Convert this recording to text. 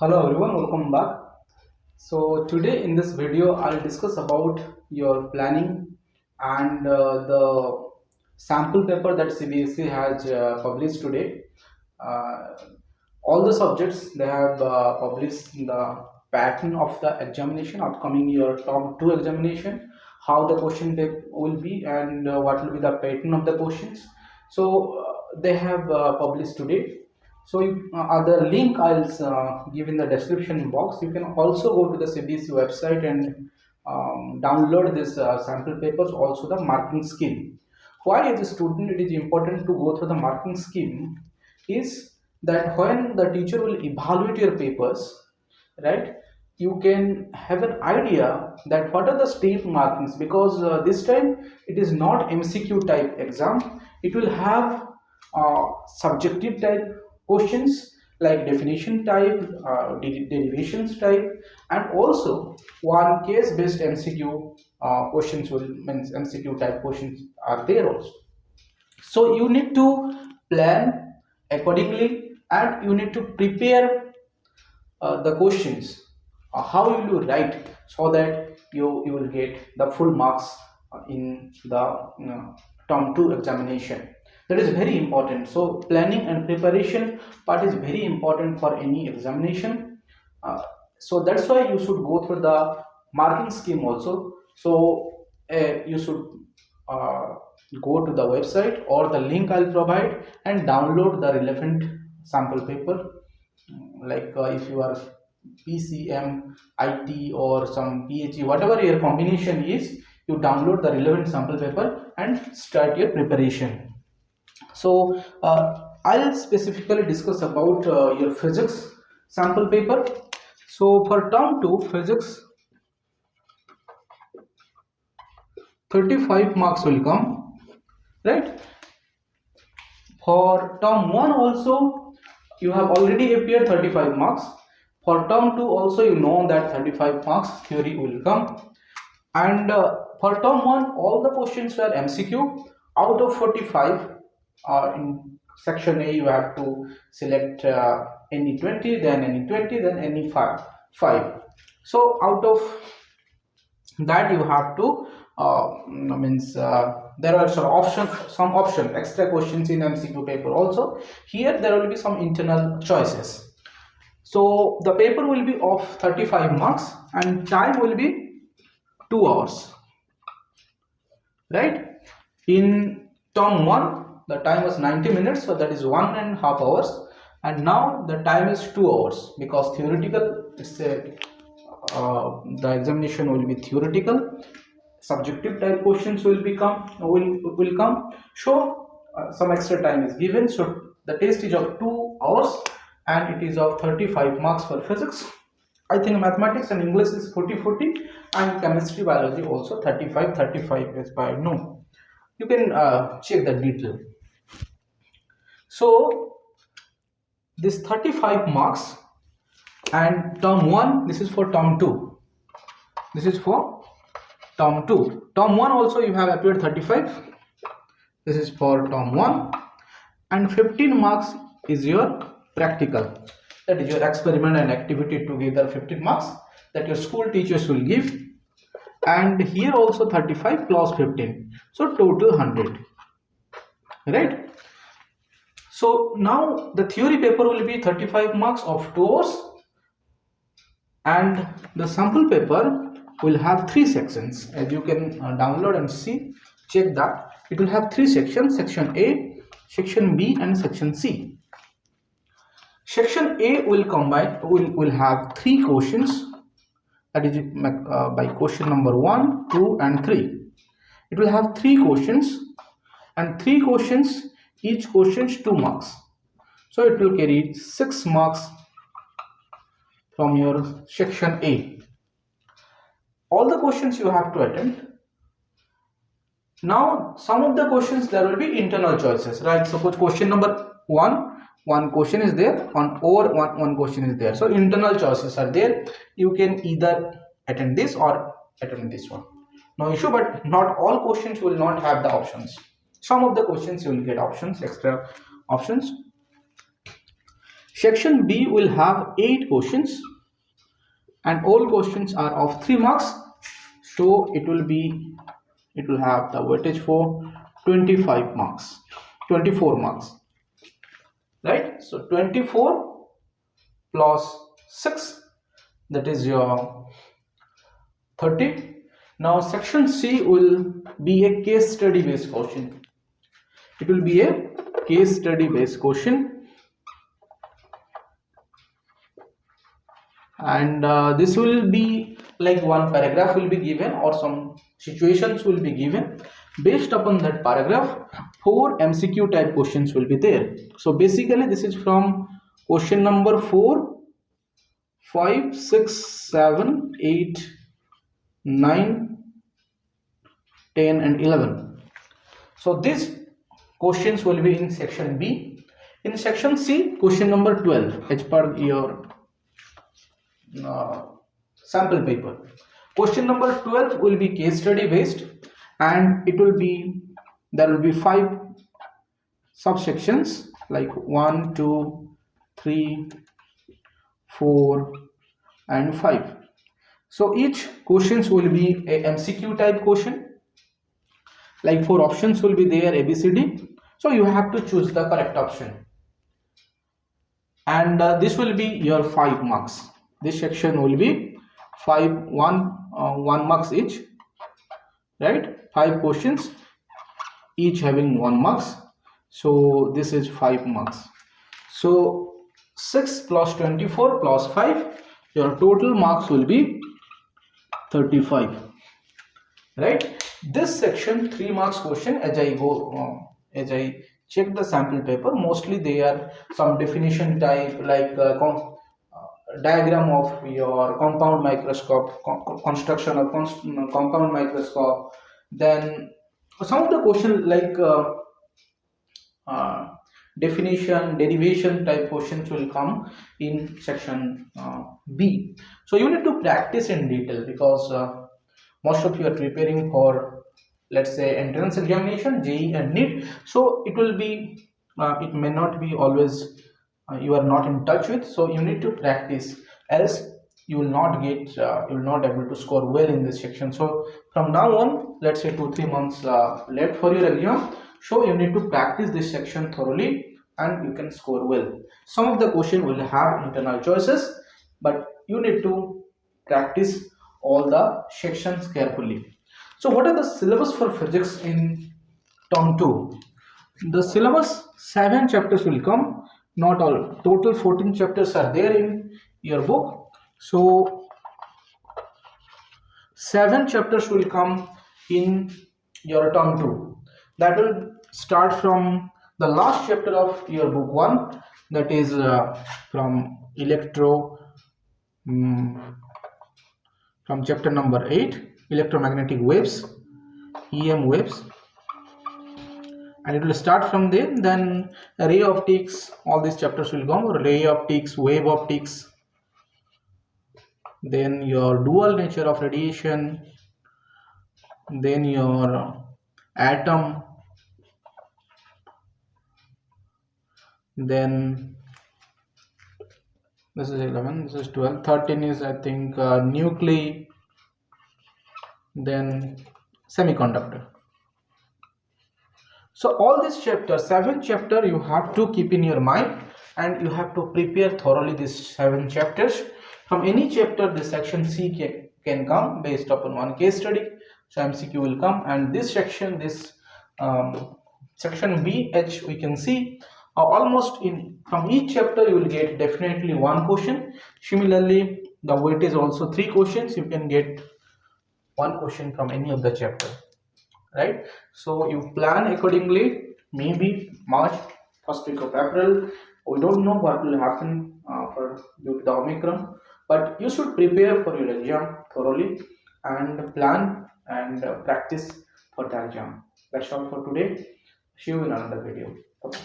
Hello everyone, welcome back. So today in this video I'll discuss about your planning and the sample paper that Cbse has published today. Uh, all the subjects they have published the pattern of the examination, upcoming year term 2 examination, how the question tape will be and what will be the pattern of the questions. So they have published today. So the link I'll give in the description box. You can also go to the CBSE website and download this sample papers, also the marking scheme. Why as a student it is important to go through the marking scheme is that when the teacher will evaluate your papers, right, you can have an idea that what are the step markings, because this time it is not MCQ type exam. It will have subjective type questions like definition type, derivations type, and also one case based MCQ questions will means MCQ type questions are there also. So you need to plan accordingly and you need to prepare the questions, how will you write so that you will get the full marks in the term 2 examination. That is very important. So planning and preparation part is very important for any examination. So that's why you should go through the marking scheme also. So you should uh, go to the website or the link I'll provide and download the relevant sample paper, like if you are PCM, IT or some PHE, whatever your combination is, you download the relevant sample paper and start your preparation. So I'll specifically discuss about your physics sample paper. So for term 2 physics, 35 marks will come, right? For term 1 also you have already appeared 35 marks. For term 2 also you know that 35 marks theory will come. And for term 1 all the questions were MCQ. Out of 45, in section A you have to select any 20, then any 20, then any 5. So out of that you have to means there are some option extra questions in MCQ paper also. Here there will be some internal choices. So the paper will be of 35 marks and time will be 2 hours, right? In term 1 the time was 90 minutes, so that is 1.5 hours, and now the time is 2 hours because theoretical it's a the examination will be theoretical. Subjective type questions will come. So some extra time is given. So the test is of 2 hours and it is of 35 marks for physics. I think mathematics and English is 40-40 and chemistry biology also 35-35 is by no. You can check the detail. So this 35 marks, and term 1 this is for term 2, this is for term 2. Term 1 also you have appeared 35, this is for term 1, and 15 marks is your practical, that is your experiment and activity together 15 marks that your school teachers will give, and here also 35 plus 15, so total 100, right? So now the theory paper will be 35 marks of 2 hours and the sample paper will have 3 sections, as you can download and see, check that it will have 3 sections: section A, section B and section C. Section A will have 3 questions, that is by question number 1, 2 and 3. It will have 3 questions and 3 questions, each question 2 marks, so it will carry 6 marks from your section A. All the questions you have to attempt. Now some of the questions there will be internal choices, right? Suppose question number 1, one question is there on, or one question is there, so internal choices are there. You can either attempt this or attempt this one, no issue, but not all questions will not have the options. Some of the questions you will get options, extra options. Section B will have 8 questions and all questions are of 3 marks. So it will have the weightage for 25 marks, 24 marks, right? So 24 plus 6, that is your 30. Now section C will be a case study based question. It will be a case study based question, and this will be like one paragraph will be given or some situations will be given. Based upon that paragraph, 4 MCQ type questions will be there. So basically this is from question number 4, 5, 6, 7, 8, 9, 10 and 11. So these questions will be in section B. In section C, question number 12 as per your sample paper. Question number 12 will be case study based, and there will be 5 subsections like 1, 2, 3, 4 and 5. So each questions will be a MCQ type question, like 4 options will be there, A, B, C, D. So you have to choose the correct option, and this will be your 5 marks. This section will be 1 marks each, right? 5 questions each having 1 marks, so this is 5 marks. So 6 plus 24 plus 5, your total marks will be 35, right? This section 3 marks question, as I check the sample paper, mostly they are some definition type like diagram of your compound microscope, construction of compound microscope. Then some of the question like definition, derivation type questions will come in section B. So you need to practice in detail, because most of you are preparing for, let's say, entrance examination, JEE and NEET. So it will be it may not be always you are not in touch with, so you need to practice, else you will not able to score well in this section. So from now on, let's say 2-3 months left for your exam, so you need to practice this section thoroughly and you can score well. Some of the question will have internal choices, but you need to practice all the sections carefully. So what are the syllabus for physics in term 2? The syllabus 7 chapters will come, not all, total 14 chapters are there in your book. So 7 chapters will come in your term 2. That will start from the last chapter of your book 1, that is from from chapter number 8, electromagnetic waves, EM waves, and it will start from there. Then ray optics, all these chapters will come, ray optics, wave optics, then your dual nature of radiation, then your atom, then this is 11, this is 12, 13 is I think nuclei, then semiconductor. So all these chapters, 7 chapter you have to keep in your mind, and you have to prepare thoroughly these 7 chapters. From any chapter, the section C can come based upon one case study, so MCQ will come. And this section, section B, H, we can see almost from each chapter you will get definitely 1 question. Similarly, the weight is also 3 questions. You can get 1 question from any of the chapter, right? So you plan accordingly. Maybe March, first week of April, we don't know what will happen due to the Omicron, but you should prepare for your exam thoroughly and plan and practice for the exam. That's all for today. See you in another video. Okay.